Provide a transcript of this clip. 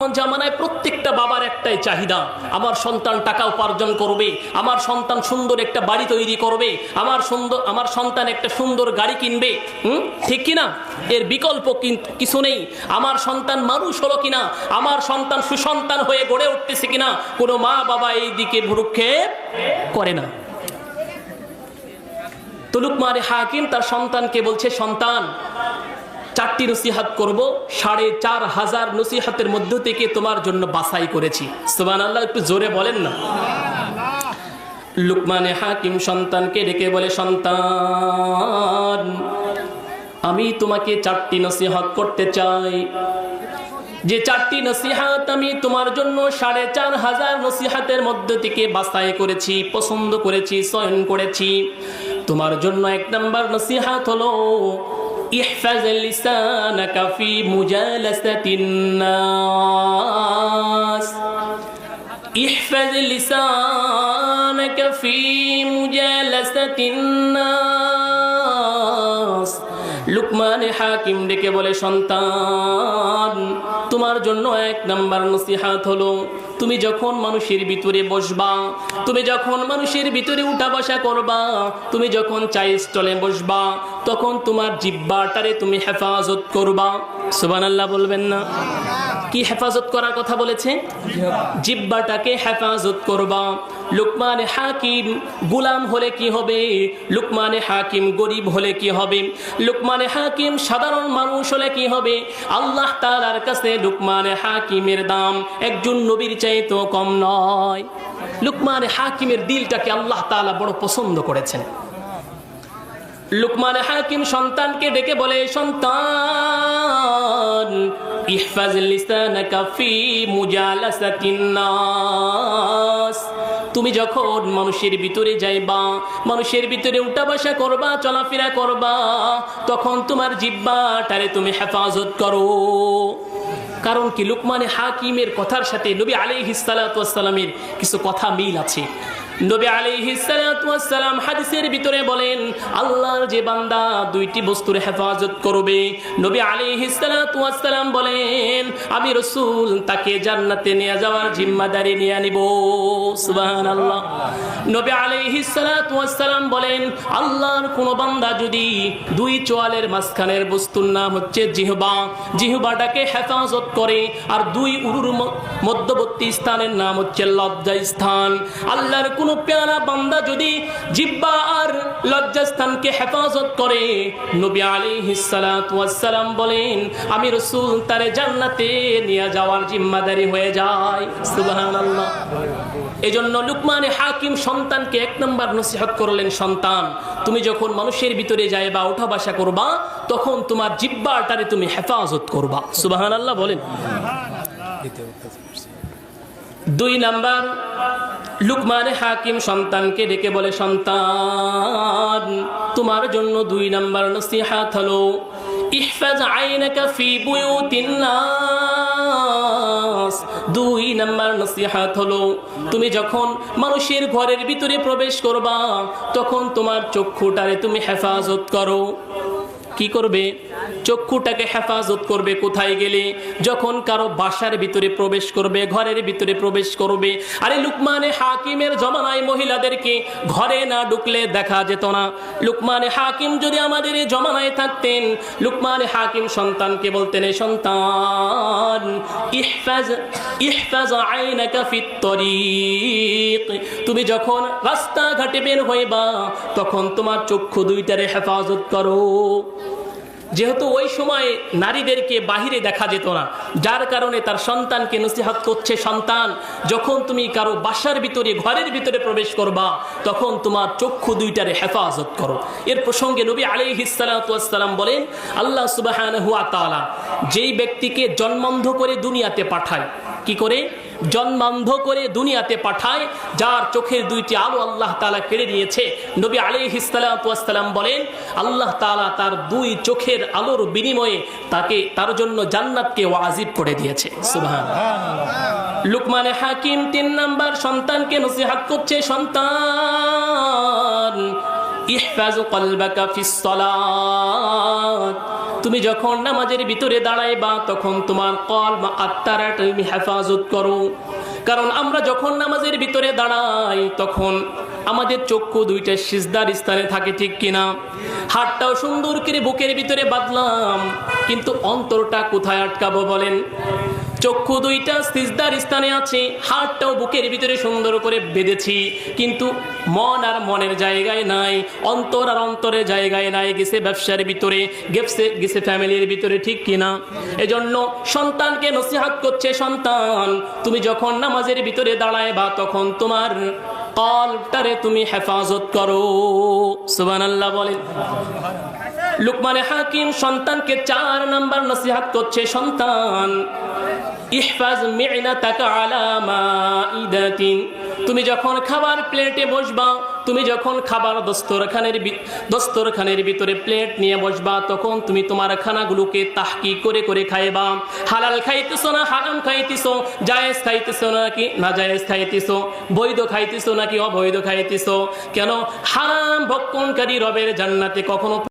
জামানায় প্রত্যেকটা বাবার একটাই চাহিদা, আমার সন্তান টাকা উপার্জন করবে, আমার সন্তান সুন্দর একটা বাড়ি তৈরি করবে, আমার সন্তান একটা সুন্দর গাড়ি কিনবে। ঠিক কিনা? এর বিকল্প কিছু নেই। আমার সন্তান মানুষ হলো কিনা, আমার সন্তান সুসন্তান হয়ে গড়ে উঠতেছে কিনা, কোনো মা বাবা এই দিকে ভ্রুক্ষেপ করে না। তো লুকমান হাকিম তার সন্তানকে বলছে, সন্তান, 4টি নসিহত করব, 4500 নসিহতের মধ্য থেকে তোমার জন্য বাছাই করেছি। সুবহানাল্লাহ, একটু জোরে বলেন না। লুকমান হাকিম সন্তানকে ডেকে বলে, সন্তান, আমি তোমাকে 4টি নসিহত করতে চাই। যে 4টি নসিহত আমি তোমার জন্য 4500 নসিহতের মধ্য থেকে বাছাই করেছি, পছন্দ করেছি, চয়ন করেছি। তোমার জন্য 1 নম্বর নসিহত হলো, احفظ لسانك في مجالسة الناس احفظ لسانك في مجالسة الناس লুকমান হাকিম ডেকে বলে, সন্তান, তোমার জন্য 1 নম্বর নসিহত হলো, তুমি যখন মানুষের ভিতরে বসবা, তুমি যখন মানুষের ভিতরে উঠা বসা করবা, তুমি যখন চায়ের স্টলে বসবা, তখন তোমার জিহ্বাটারে তুমি হেফাজত করবা। সুবহানাল্লাহ বলবেন না? কি হেফাজত করার কথা বলেছে? জিহ্বাটাকে হেফাজত করবা। লুকমান হাকিম গোলাম হলে কি হবে? লুকমান হাকিম গরিব হলে কি হবে? লুকমান হাকিম সাধারণ মানুষ হলে কি হবে? আল্লাহ তাআলার কাছে লুকমান হাকিমের দাম একজন নবীর চাইতে কম নয়। লুকমান হাকিমের দিলটাকে আল্লাহ তাআলা বড় পছন্দ করেছেন। লুকমান হাকিম সন্তানকে ডেকে বলে, সন্তান, ইহফাজ লিসানাকা ফি মুজালাসাতিন নাস, তুমি যখন মানুষের ভিতরে যাইবা, মানুষের ভিতরে উঠা বসা করবা, চলাফেরা করবা, তখন তোমার জিহ্বাটারে তুমি হেফাজত করো। কারণ কি? লুকমান হাকিমের কথার সাথে নবী আলাইহিস সালাতু ওয়াস সালামের কিছু কথা মিল আছে। নবী আলাইহিস সালাতু ওয়াস সালাম হাদিসের ভিতরে বলেন, আল্লাহর যে বান্দা 2টি বস্তুর হেফাজত করবে, নবী আলাইহিস সালাতু ওয়াস সালাম বলেন, আমি রাসূল তাকে জান্নাতে নিয়ে যাওয়ার জিম্মাদারি নিয়ে নিব। সুবহানাল্লাহ। নবী আলাইহিস সালাতু ওয়াস সালাম বলেন, আল্লাহর কোন বান্দা যদি 2 চোয়ালের মাঝখানের বস্তুর নাম হচ্ছে জিহ্বা, জিহ্বাটাকে হেফাজত করে, আর 2 উরুর মধ্যবর্তী স্থানের নাম হচ্ছে লজ্জা স্থান, আল্লাহর কোন প্যারা বান্দা যদি জিহ্বা আর লজ্জা স্থানকে হেফাজত করে, নবী আলাইহিস সালাতু ওয়াস সালাম বলেন, আমি রাসূল তারে জান্নাতে নিয়ে যাওয়ার জিম্মাদারি হয়ে যায়। সুবহানাল্লাহ। এজন্য লুকমান হাকিম সন্তানকে 1 নম্বর নসিহত করলেন, সন্তান, তুমি যখন মানুষের ভিতরে যাইবা, উঠা বসা করবা, তখন তোমার জিহ্বাটারে তুমি হেফাজত করবা। সুবহানাল্লাহ বলেন। 2 নম্বর, লুকমান হাকিম সন্তানকে ডেকে বলে, সন্তান, তোমার জন্য 2 নম্বর নসিহত হলো, ইহফাজ আইনাকা ফি বুয়ুতিন নাস। 2 নম্বর নসিহত হলো, তুমি যখন মানুষের ঘরের ভিতরে প্রবেশ করবা, তখন তোমার চক্ষুটারে তুমি হেফাজত করো। কি করবে? চক্ষুটাকে হেফাজত করবে। কোথায় গেলে? যখন কারো বাসার ভিতরে প্রবেশ করবে, ঘরের ভিতরে প্রবেশ করবে। আরে লুকমান হাকিমের জমানায় মহিলাদেরকে ঘরে না ঢুকলে দেখা যেত না। লুকমান হাকিম যদি আমাদের এই জমানায় থাকতেন, লুকমান হাকিম সন্তানকে বলতেন, সন্তান, ইহফাজ আইনাকা ফিত তরিক, তুমি যখন রাস্তাঘাটে বের হইবা, তখন তোমার চক্ষু 2টারে হেফাজত করো। যেহেতু ওই সময় নারীদেরকে বাহিরে দেখা যেত না, যার কারণে তার সন্তানকে নসিহত করছে, সন্তান, যখন তুমি কারো বাসার ভিতরে, ঘরের ভিতরে প্রবেশ করবা, তখন তোমার চক্ষু 2টারে হেফাজত করো। এর প্রসঙ্গে নবী আলাইহিস সালাতু ওয়াস সালাম বলেন, আল্লাহ সুবহানাহু ওয়া তাআলা যেই ব্যক্তিকে জন্মান্ধ করে দুনিয়াতে পাঠায়, কি করে? জন্মান্ধ করে দুনিয়াতে পাঠায়, যার চোখের 2টি আলো আল্লাহ তাআলা কেড়ে নিয়েছে, নবী আলাইহিস সালাতু ওয়াস সালাম বলেন, আল্লাহ তাআলা তার 2 চোখের আলোর বিনিময়ে তার জন্য জান্নাতকে ওয়াজিব করে দিয়েছে। সুবহানাল্লাহ। লুকমান হাকিম 3 নম্বর সন্তানকে নসিহত করছে, সন্তান, ইহফাজ কলবাকা ফিস সালাত, তুমি যখন নামাজের ভিতরে দাঁড়াইবা তখন তোমার কলব আত্মার তুমি হেফাজত করো। কারণ আমরা যখন নামাজের ভিতরে দাঁড়াই তখন আমাদের চক্ষু দুইটা সিজদার স্থানে থাকে, ঠিক কিনা? হাতটাও সুন্দর করে বুকের ভিতরে বাঁধলাম, কিন্তু অন্তরটা কোথায় আটকাবো বলেন? চক্ষু দুইটা সিজদার স্থানে আছে, হাতটাও বুকের ভিতরে সুন্দর করে বেঁধেছি, কিন্তু মন আর মনের জায়গায় নাই, অন্তর আর অন্তরের জায়গায় নাই, গেছে ব্যবসার ভিতরে, গেছে ফ্যামিলির ভিতরে, ঠিক কিনা? এজন্য সন্তানকে নসিহত করছে, সন্তান তুমি যখন নামাজের ভিতরে দাঁড়ায়বা তখন তোমার কলবটারে তুমি হেফাজত করো। সুবহানাল্লাহ বলেন। লুকমানে হাকিম সন্তানকে 4 নাম্বার নসিহত করছে, সন্তান ইহফাজ মি'নাতাকা আলা মাইদাতিন, তুমি যখন খাবার প্লেটে বসবা, তুমি যখন খাবার দস্তরখানের ভিতরে প্লেট নিয়ে বসবা, তখন তুমি তোমার খানাগুলোকে তাহকিক করে করে খাইবা। হালাল খাইতেছো না হারাম খাইতেছো, জায়েজ খাইতেছো নাকি নাজায়েজ খাইতেছো, বৈধ খাইতেছো নাকি অবৈধ খাইতেছো? কেন হারাম ভক্ষণকারী রবের জান্নাতে কখনো